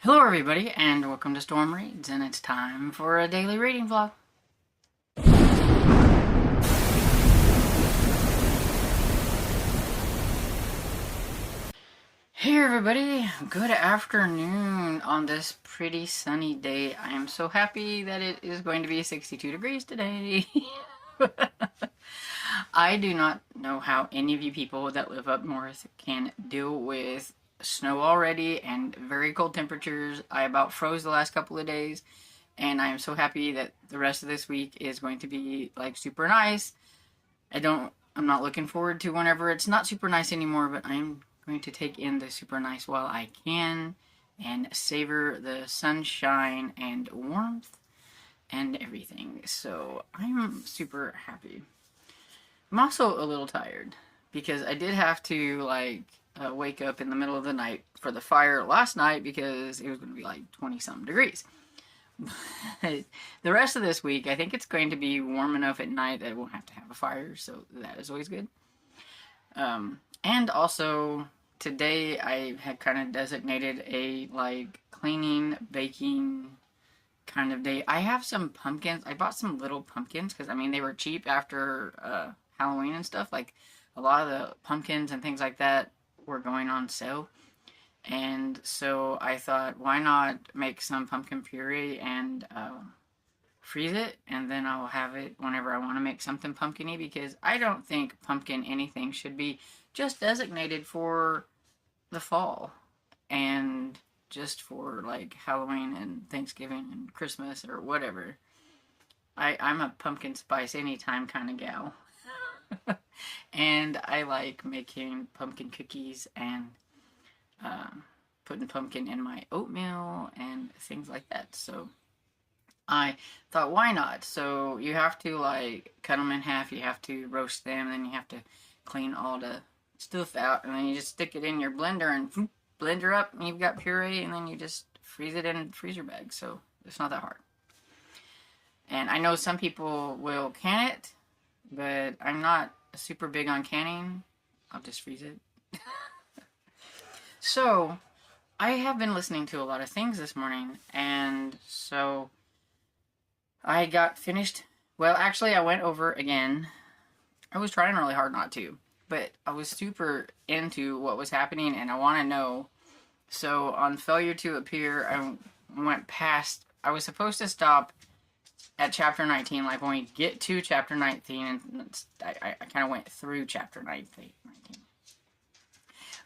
Hello everybody, and welcome to Storm Reads, and it's time for a daily reading vlog. Hey everybody, good afternoon on this pretty sunny day. I am so happy that it is going to be 62 degrees today. I do not know how any of you people that live up north can deal with snow already and very cold temperatures. I about froze the last couple of days, and I am so happy that the rest of this week is going to be like super nice. I'm not looking forward to whenever it's not super nice anymore, but I'm going to take in the super nice while I can and savor the sunshine and warmth and everything. So I'm super happy. I'm also a little tired because I did have to wake up in the middle of the night for the fire last night because it was going to be like 20 something degrees. But the rest of this week, I think it's going to be warm enough at night that I won't have to have a fire, so that is always good. And also, today I had kind of designated a cleaning, baking kind of day. I have some pumpkins. I bought some little pumpkins because, I mean, they were cheap after Halloween and stuff. Like, a lot of the pumpkins and things like that were going on sale. And so I thought, why not make some pumpkin puree and freeze it, and then I'll have it whenever I want to make something pumpkin-y, because I don't think pumpkin anything should be just designated for the fall and just for like Halloween and Thanksgiving and Christmas or whatever. I'm a pumpkin spice anytime kind of gal. And I like making pumpkin cookies and putting pumpkin in my oatmeal and things like that. So I thought, why not? So you have to cut them in half, you have to roast them, then you have to clean all the stuff out, and then you just stick it in your blender and blender up, and you've got puree, and then you just freeze it in a freezer bag. So it's not that hard. And I know some people will can it, but I'm not super big on canning. I'll just freeze it. So I have been listening to a lot of things this morning, and so I got finished. Well, actually, I went over again. I was trying really hard not to, but I was super into what was happening, and I want to know. So on Failure to Appear, I went past. I was supposed to stop at chapter 19, like when we get to chapter 19, and I kind of went through chapter 19.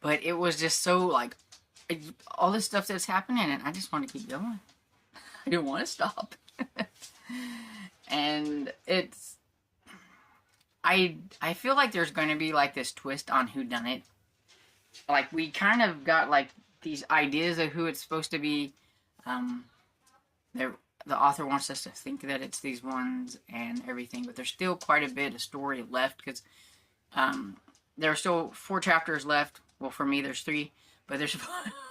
But it was just so all this stuff that's happening, and I just want to keep going. I didn't want to stop. And it's, I feel like there's going to be this twist on who done it. Like, we kind of got these ideas of who it's supposed to be. The author wants us to think that it's these ones and everything, but there's still quite a bit of story left, because there are still 4 chapters left. Well, for me, there's 3, but there's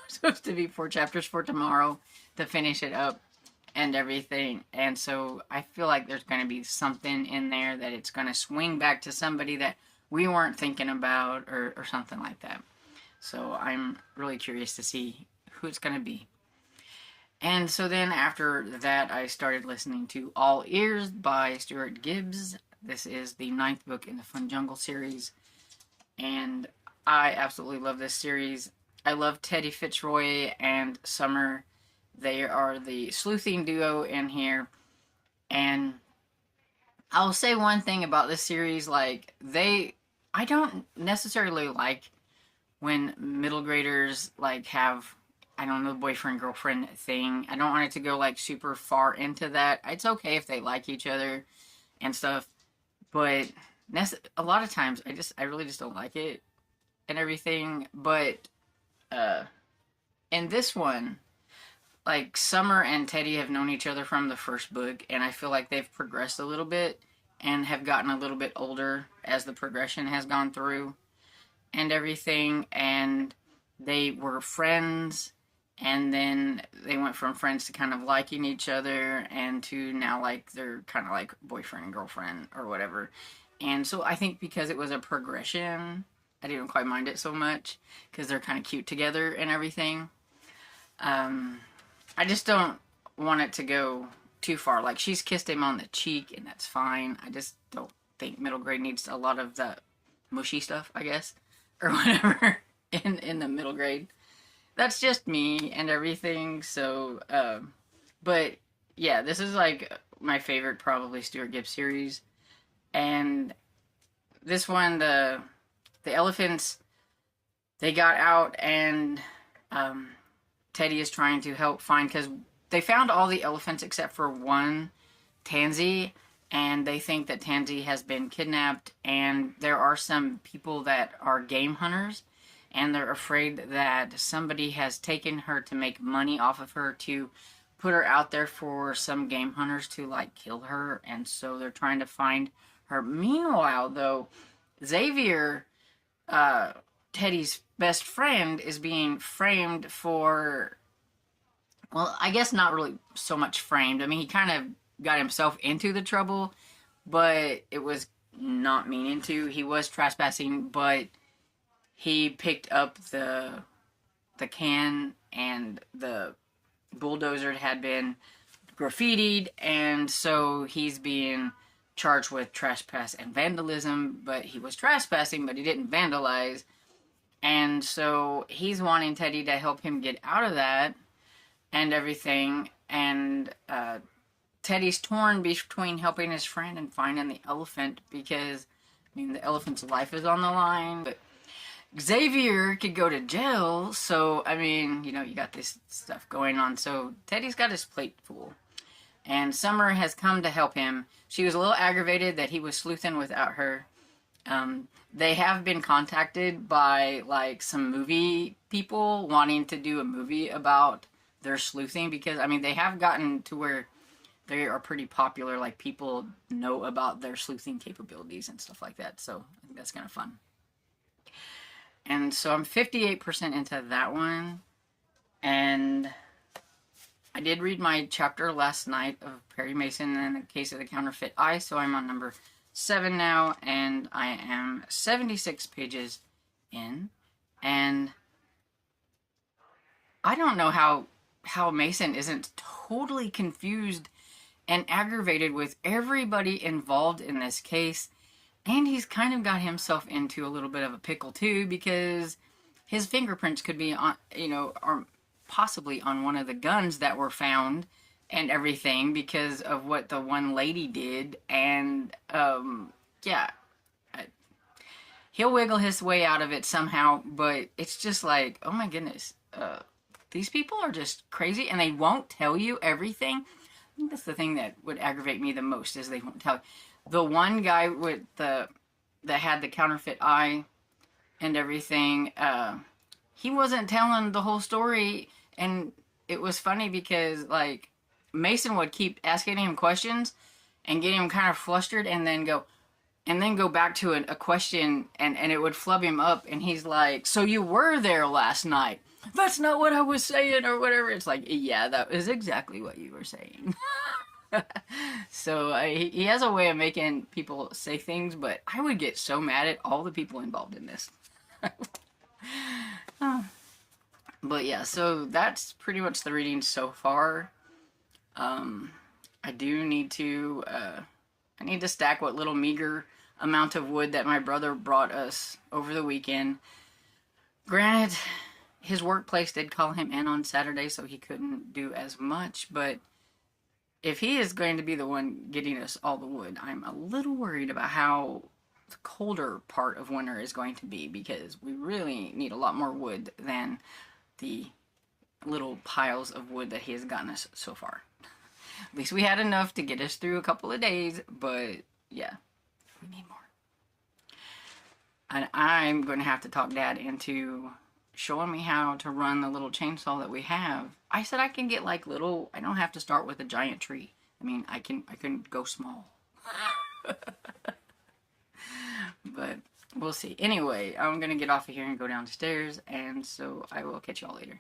supposed to be 4 chapters for tomorrow to finish it up and everything. And so I feel like there's going to be something in there that it's going to swing back to somebody that we weren't thinking about, or something like that. So I'm really curious to see who it's going to be. And so then after that, I started listening to All Ears by Stuart Gibbs. This is the 9th book in the Fun Jungle series, and I absolutely love this series. I love Teddy Fitzroy and Summer. They are the sleuthing duo in here. And I'll say one thing about this series, I don't necessarily like when middle graders have, I don't know, boyfriend-girlfriend thing. I don't want it to go super far into that. It's okay if they like each other and stuff, but a lot of times I really just don't like it and everything. But in this one, Summer and Teddy have known each other from the first book, and I feel like they've progressed a little bit and have gotten a little bit older as the progression has gone through and everything. And they were friends, and then they went from friends to kind of liking each other, and to now they're kind of boyfriend and girlfriend or whatever. And so I think because it was a progression, I didn't quite mind it so much, because they're kind of cute together and everything. I just don't want it to go too far. Like, she's kissed him on the cheek, and that's fine. I just don't think middle grade needs a lot of the mushy stuff, I guess, or whatever in the middle grade. That's just me and everything. So, but yeah, this is like my favorite probably Stuart Gibbs series, and this one, the elephants, they got out, and Teddy is trying to help find, because they found all the elephants except for one, Tansy, and they think that Tansy has been kidnapped, and there are some people that are game hunters, and they're afraid that somebody has taken her to make money off of her, to put her out there for some game hunters to, like, kill her, and so they're trying to find her. Meanwhile, though, Xavier, Teddy's best friend, is being framed for, well, I guess not really so much framed. I mean, he kind of got himself into the trouble, but it was not meaning to. He was trespassing, but he picked up the can, and the bulldozer had been graffitied, and so he's being charged with trespass and vandalism. But he was trespassing, but he didn't vandalize, and so he's wanting Teddy to help him get out of that and everything. And Teddy's torn between helping his friend and finding the elephant, because, I mean, the elephant's life is on the line, but Xavier could go to jail, so, I mean, you know, you got this stuff going on, so Teddy's got his plate full. And Summer has come to help him. She was a little aggravated that he was sleuthing without her. They have been contacted by, like, some movie people wanting to do a movie about their sleuthing, because, I mean, they have gotten to where they are pretty popular. Like, people know about their sleuthing capabilities and stuff like that, so I think that's kind of fun. And so I'm 58% into that one, and I did read my chapter last night of Perry Mason and the Case of the Counterfeit Eye, so I'm on number 7 now, and I am 76 pages in, and I don't know how Mason isn't totally confused and aggravated with everybody involved in this case. And he's kind of got himself into a little bit of a pickle too, because his fingerprints could be on, you know, or possibly on one of the guns that were found and everything, because of what the one lady did. And yeah, he'll wiggle his way out of it somehow, but it's just like, oh my goodness, these people are just crazy, and they won't tell you everything. I think that's the thing that would aggravate me the most, is they won't tell you. The one guy with that had the counterfeit eye and everything, he wasn't telling the whole story, and it was funny because, like, Mason would keep asking him questions and get him kind of flustered, and then go back to a question, and it would flub him up, and he's like, so you were there last night? That's not what I was saying, or whatever. It's like, yeah, that is exactly what you were saying. So he has a way of making people say things, but I would get so mad at all the people involved in this. But yeah, so that's pretty much the reading so far. I do need to I need to stack what little meager amount of wood that my brother brought us over the weekend. Granted, his workplace did call him in on Saturday, so he couldn't do as much, but if he is going to be the one getting us all the wood, I'm a little worried about how the colder part of winter is going to be, because we really need a lot more wood than the little piles of wood that he has gotten us so far. At least we had enough to get us through a couple of days, but yeah, we need more. And I'm going to have to talk Dad into showing me how to run the little chainsaw that we have. I said I can get like little, I don't have to start with a giant tree. I mean, I can go small. But we'll see. Anyway, I'm going to get off of here and go downstairs, and so I will catch y'all later.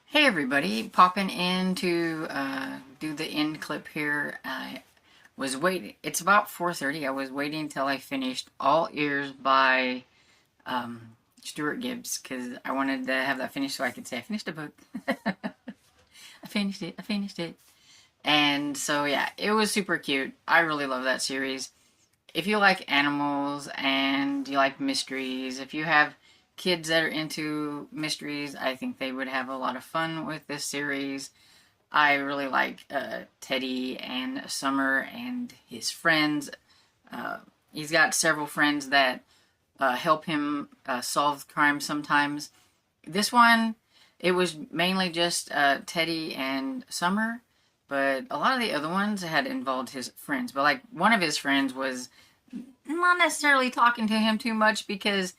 Hey everybody, popping in to do the end clip here. I was waiting, it's about 4:30, I was waiting till I finished All Ears by Stuart Gibbs, because I wanted to have that finished so I could say I finished a book. I finished it. I finished it. And so, yeah, it was super cute. I really love that series. If you like animals and you like mysteries, if you have kids that are into mysteries, I think they would have a lot of fun with this series. I really like Teddy and Summer and his friends. He's got several friends that help him solve crimes sometimes. This one, it was mainly just Teddy and Summer, but a lot of the other ones had involved his friends. But like one of his friends was not necessarily talking to him too much because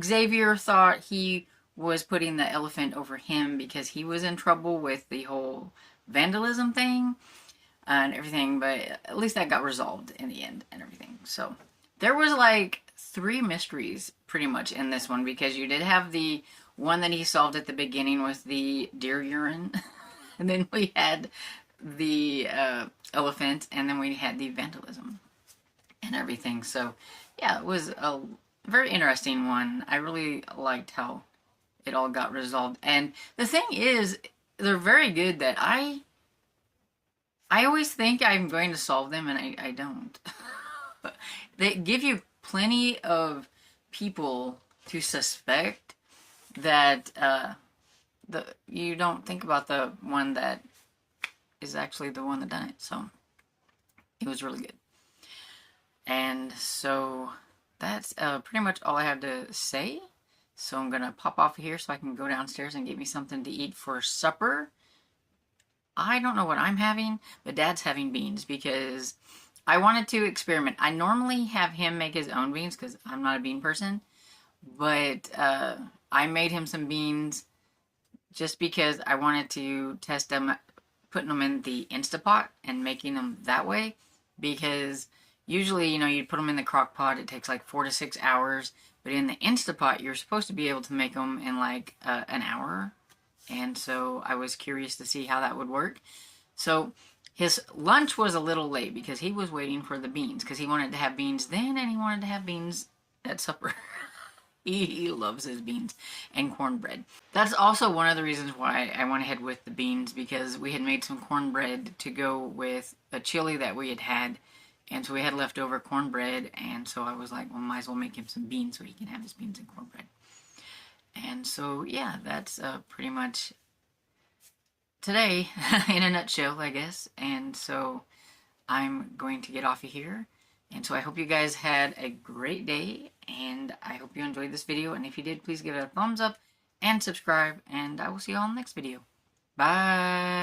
Xavier thought he was putting the elephant over him because he was in trouble with the whole vandalism thing and everything, but at least that got resolved in the end and everything. So there was like 3 mysteries pretty much in this one because you did have the one that he solved at the beginning with the deer urine, and then we had the elephant, and then we had the vandalism and everything. So yeah, it was a very interesting one. I really liked how it all got resolved. And the thing is, they're very good that I always think I'm going to solve them, and I don't. They give you plenty of people to suspect that you don't think about the one that is actually the one that done it. So it was really good. And so that's pretty much all I have to say. So I'm gonna pop off here so I can go downstairs and get me something to eat for supper. I don't know what I'm having, but Dad's having beans because I wanted to experiment. I normally have him make his own beans because I'm not a bean person, but I made him some beans just because I wanted to test them, putting them in the Instapot and making them that way, because usually, you know, you put them in the crock pot, it takes like 4 to 6 hours, but in the Instapot, you're supposed to be able to make them in like an hour. And so I was curious to see how that would work. So his lunch was a little late because he was waiting for the beans because he wanted to have beans then and he wanted to have beans at supper. He loves his beans and cornbread. That's also one of the reasons why I went ahead with the beans, because we had made some cornbread to go with a chili that we had had. And so we had leftover cornbread, and so I was like, well, might as well make him some beans so he can have his beans and cornbread. And so, yeah, that's pretty much today in a nutshell, I guess. And so I'm going to get off of here. And so I hope you guys had a great day, and I hope you enjoyed this video. And if you did, please give it a thumbs up and subscribe, and I will see you all in the next video. Bye!